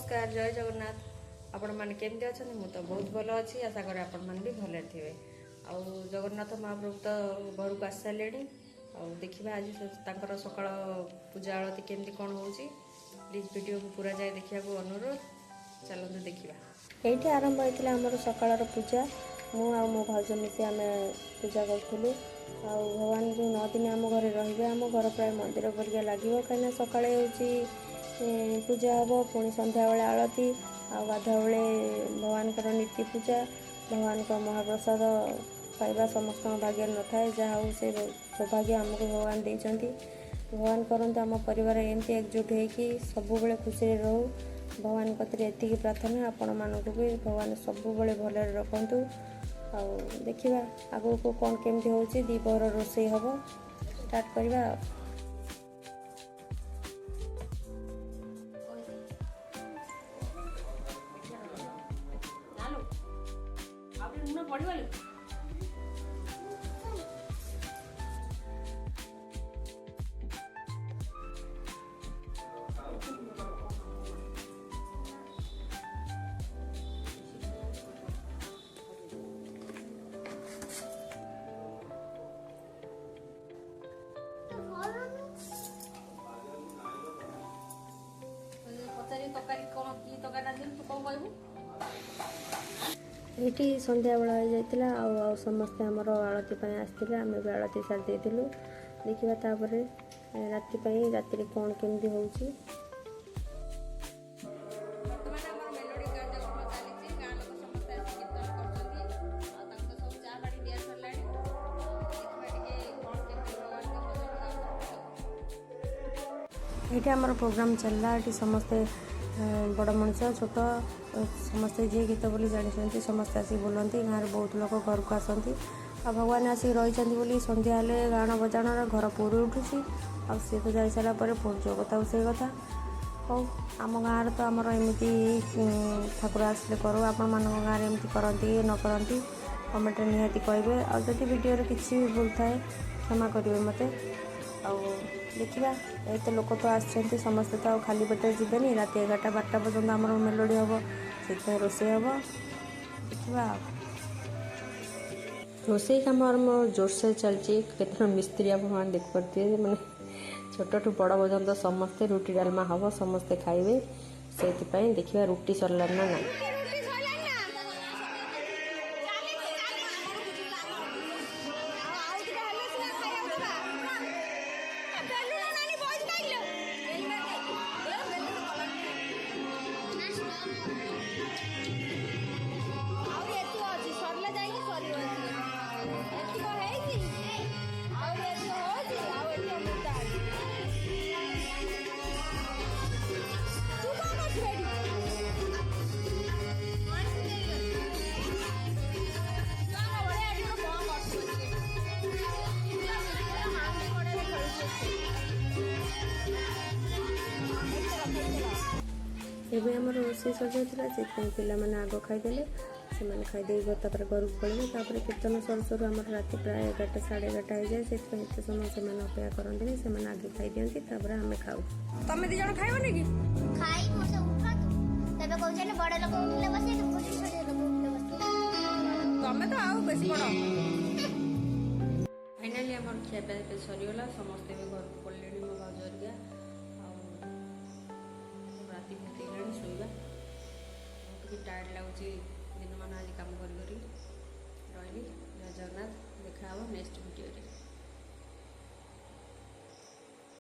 नमस्कार जय जगन्नाथ आपण मैंने केमती अच्छा मुझे तो बहुत भल अच्छी आशा करें आपण मैंने भी भले थे आउ जगन्नाथ महाप्रभु तो घर को आसी सारे देखा आज सकाल पूजा आलती केमती कौन हो प्लीज वीडियो को पूरा जाए देखा अनुरोध चलते देखा ये आरंभ होता आमर सकाल पूजा मु आ मो भाज मिसी आम पूजा करूँ भगवान जो 9 दिन आम घर रे आम घर प्राय मंदिर परिका लगे कहीं सका पूजा हम पुणी संध्या बेले आलती आधा बेले भगवान नीति पूजा भगवान का महाप्रसाद पाइबा समस्त भाग्य न थाए जहाँ हो से सौभाग्य आमको भगवान देइचंती भगवान करते आम परिवार एमती एकजुट होगी सब बेले खुशी रहू भगवान कतरे एति प्रार्थना आपण मानक भी भगवान सब बेले भले रखु आ देखा आगू को कौन केमती हो दीपहर रोषे हम स्टार्ट करवा ये संध्या बेला हो जाता आ समस्ते आमर आलती आसते आम भी आलती सारी देलु देखा राति कौन केमती हो ये आमर प्रोग्राम चलला ये समस्ते बड़ मनीष छोट समस्ते जी गीत बोली जानी समस्ते आसिक बोलती गाँव में बहुत लोग घर को आसती आ भगवान आसिक रही संध्या हेले गाण बजाण घर पूरी उठुची आ सी तो जा सारापर पुणी जो कथा से कथा हो आम गाँव तो आमर एमती ठाकुर आसिले करूँ आपण मान गाँव एमती करती न करती कमेंट निहाती कहे आदि वीडियो किसी भी भूल थाए क्षमा करेंगे मत देखा एत लोक तो आसते समस्ते तो खाली पेटे जीवेनि रात 11-12 पर्यटन आम मेलोडी हम से रोषे हम देखा रोषे कम जोर से चलती केत मिस्त्री आप देख पारे मैंने छोटू बड़ पर्यटन समस्ते रुटी डालमा हम समस्ते खाइबे से देखा रुटी सरला ना ना एवं आम रोषे सजाइला पे आग खाईदे से खाईदे घर को पड़े कीर्तन सर सर आम रात प्राय 11-11:30 हो जाए से एत समय से अपेक्षा करते से आगे खाई दिखती आम खाऊ तुम दी जन खाइबनी कि फाइनाली आम खियापी सरीगला समस्ते भी घर को पड़े मो भाजरिया राति भूत शोवा बहुत टायर्ड लगुच दिन मान आज कम कर